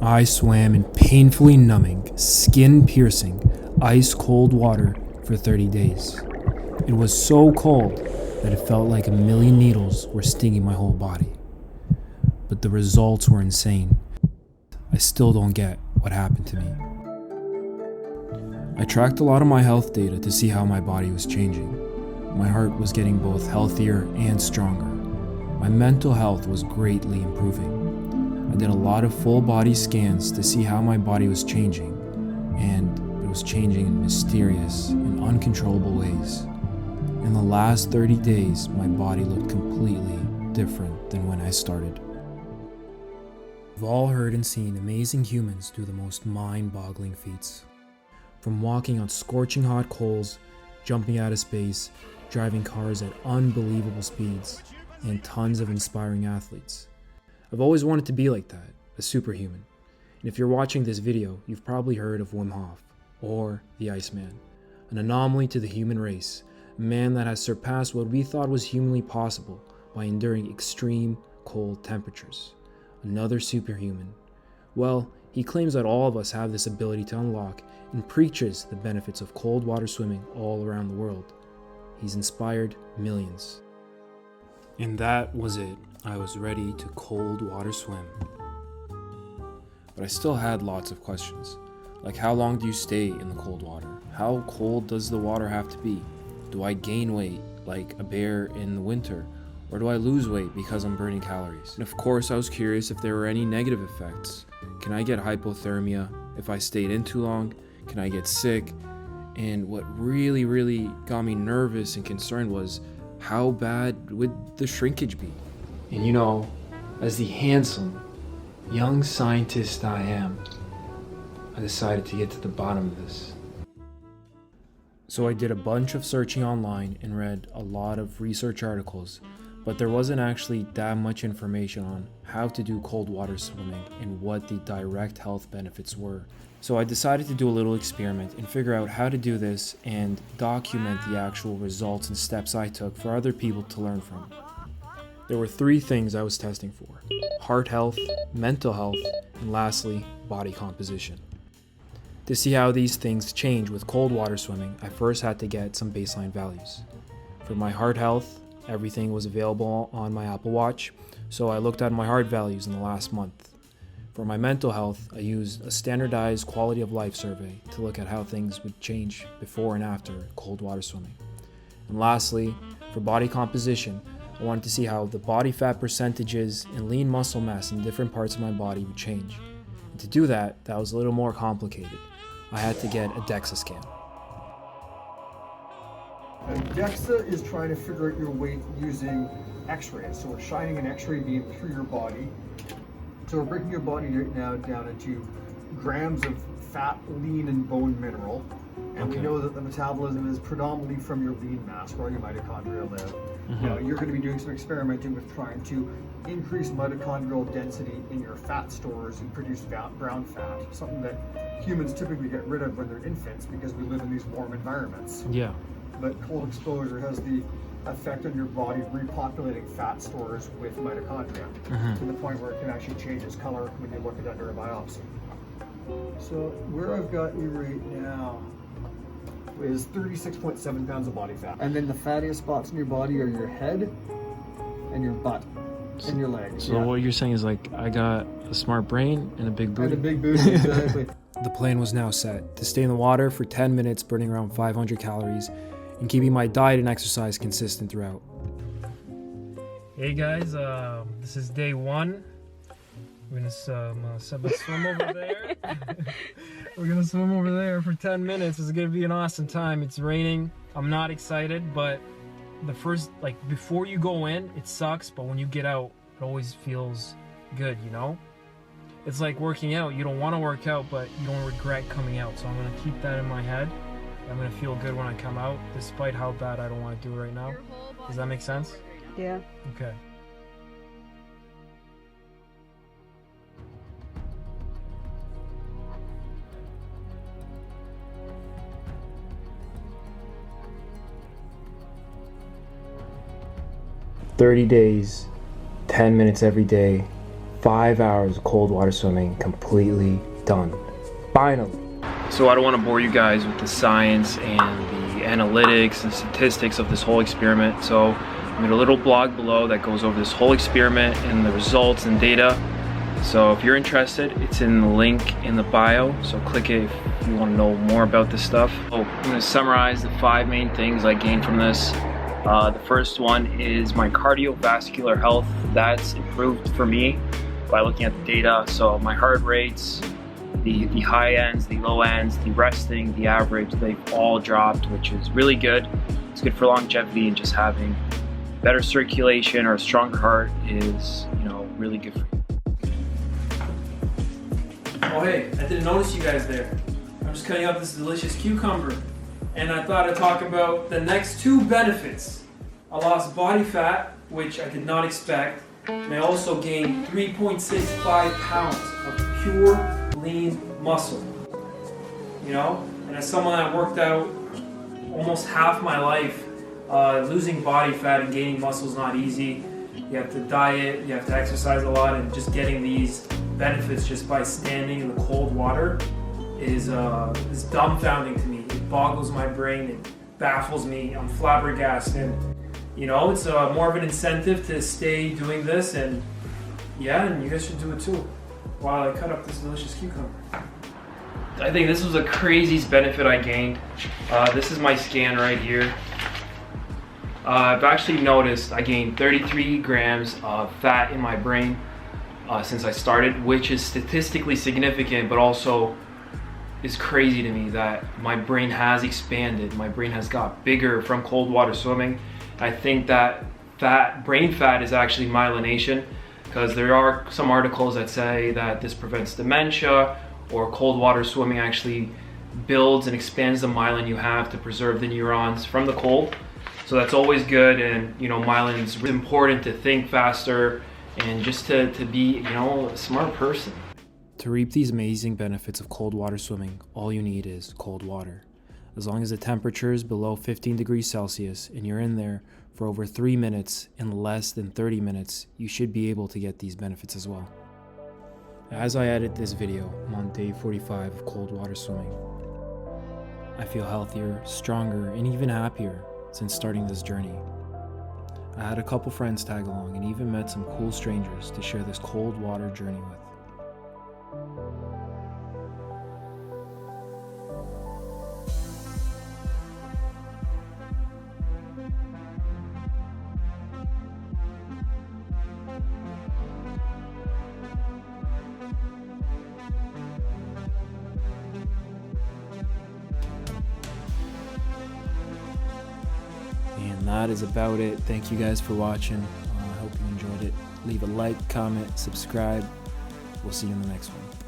I swam in painfully numbing, skin-piercing, ice-cold water for 30 days. It was so cold that it felt like a million needles were stinging my whole body. But the results were insane. I still don't get what happened to me. I tracked a lot of my health data to see how my body was changing. My heart was getting both healthier and stronger. My mental health was greatly improving. I did a lot of full body scans to see how my body was changing, and it was changing in mysterious and uncontrollable ways. In the last 30 days, my body looked completely different than when I started. We've all heard and seen amazing humans do the most mind-boggling feats. From walking on scorching hot coals, jumping out of space, driving cars at unbelievable speeds, and tons of inspiring athletes. I've always wanted to be like that, a superhuman. And if you're watching this video, you've probably heard of Wim Hof, or the Iceman, an anomaly to the human race, a man that has surpassed what we thought was humanly possible by enduring extreme cold temperatures. Another superhuman. Well, he claims that all of us have this ability to unlock and preaches the benefits of cold water swimming all around the world. He's inspired millions. And that was it. I was ready to cold water swim. But I still had lots of questions. Like, how long do you stay in the cold water? How cold does the water have to be? Do I gain weight like a bear in the winter? Or do I lose weight because I'm burning calories? And of course, I was curious if there were any negative effects. Can I get hypothermia if I stayed in too long? Can I get sick? And what really got me nervous and concerned was, how bad would the shrinkage be? And you know, as the handsome, young scientist I am, I decided to get to the bottom of this. So I did a bunch of searching online and read a lot of research articles, but there wasn't actually that much information on how to do cold water swimming and what the direct health benefits were. So I decided to do a little experiment and figure out how to do this and document the actual results and steps I took for other people to learn from. There were 3 things I was testing for: heart health, mental health, and lastly, body composition. To see how these things change with cold water swimming, I first had to get some baseline values. For my heart health, everything was available on my Apple Watch, so I looked at my heart values in the last month. For my mental health, I used a standardized quality of life survey to look at how things would change before and after cold water swimming. And lastly, for body composition, I wanted to see how the body fat percentages and lean muscle mass in different parts of my body would change. And to do that was a little more complicated. I had to get a DEXA scan. DEXA is trying to figure out your weight using x-rays. So we're shining an x-ray beam through your body. So we're breaking your body right now down into grams of fat, lean, and bone mineral. And we know that the metabolism is predominantly from your lean mass, where your mitochondria live. Now, you're going to be doing some experimenting with trying to increase mitochondrial density in your fat stores and produce brown fat, something that humans typically get rid of when they're infants because we live in these warm environments. Yeah. But cold exposure has the effect on your body repopulating fat stores with mitochondria to the point where it can actually change its color when you look at it under a biopsy. So where I've got you right now is 36.7 pounds of body fat. And then the fattiest spots in your body are your head and your butt and your legs. So what you're saying is, like, I got a smart brain and a big booty? And a big booty, exactly. The plan was now set to stay in the water for 10 minutes, burning around 500 calories, and keeping my diet and exercise consistent throughout. Hey guys, this is day 1. We're gonna swim over there. We're gonna swim over there for 10 minutes. It's gonna be an awesome time. It's raining. I'm not excited, but the first, before you go in, it sucks, but when you get out, it always feels good, you know? It's like working out. You don't want to work out, but you don't regret coming out. So I'm gonna keep that in my head. I'm gonna feel good when I come out, despite how bad I don't want to do it right now. Does that make sense? Yeah. Okay. "30 days, 10 minutes every day, 5 hours of cold water swimming completely done. Finally. So I don't want to bore you guys with the science and the analytics and statistics of this whole experiment. So I made a little blog below that goes over this whole experiment and the results and data. So if you're interested, it's in the link in the bio. So click it if you want to know more about this stuff. I'm going to summarize the 5 main things I gained from this. The first one is my cardiovascular health. That's improved for me by looking at the data. So my heart rates, the high ends, the low ends, the resting, the average, they've all dropped, which is really good. It's good for longevity, and just having better circulation or a stronger heart is, really good for you. Oh hey, I didn't notice you guys there. I'm just cutting up this delicious cucumber, and I thought I'd talk about the next 2 benefits. I lost body fat, which I did not expect, and I also gained 3.65 pounds of pure lean muscle. And as someone that worked out almost half my life, losing body fat and gaining muscle is not easy. You have to diet, you have to exercise a lot, and just getting these benefits just by standing in the cold water is dumbfounding to me. It boggles my brain, it baffles me, I'm flabbergasted. It's more of an incentive to stay doing this, and you guys should do it too while I cut up this delicious cucumber. I think this was the craziest benefit I gained. This is my scan right here. I've actually noticed I gained 33 grams of fat in my brain since I started, which is statistically significant, but also is crazy to me that my brain has expanded. My brain has got bigger from cold water swimming. I think that brain fat is actually myelination, because there are some articles that say that this prevents dementia, or cold water swimming actually builds and expands the myelin you have to preserve the neurons from the cold. So that's always good, and myelin is really important to think faster and just to be a smart person. To reap these amazing benefits of cold water swimming, all you need is cold water. As long as the temperature is below 15 degrees Celsius and you're in there for over 3 minutes in less than 30 minutes, you should be able to get these benefits as well. As I edit this video, I'm on day 45 of cold water swimming. I feel healthier, stronger, and even happier since starting this journey. I had a couple friends tag along and even met some cool strangers to share this cold water journey with. And that is about it. Thank you guys for watching. I hope you enjoyed it. Leave a like, comment, subscribe. We'll see you in the next one.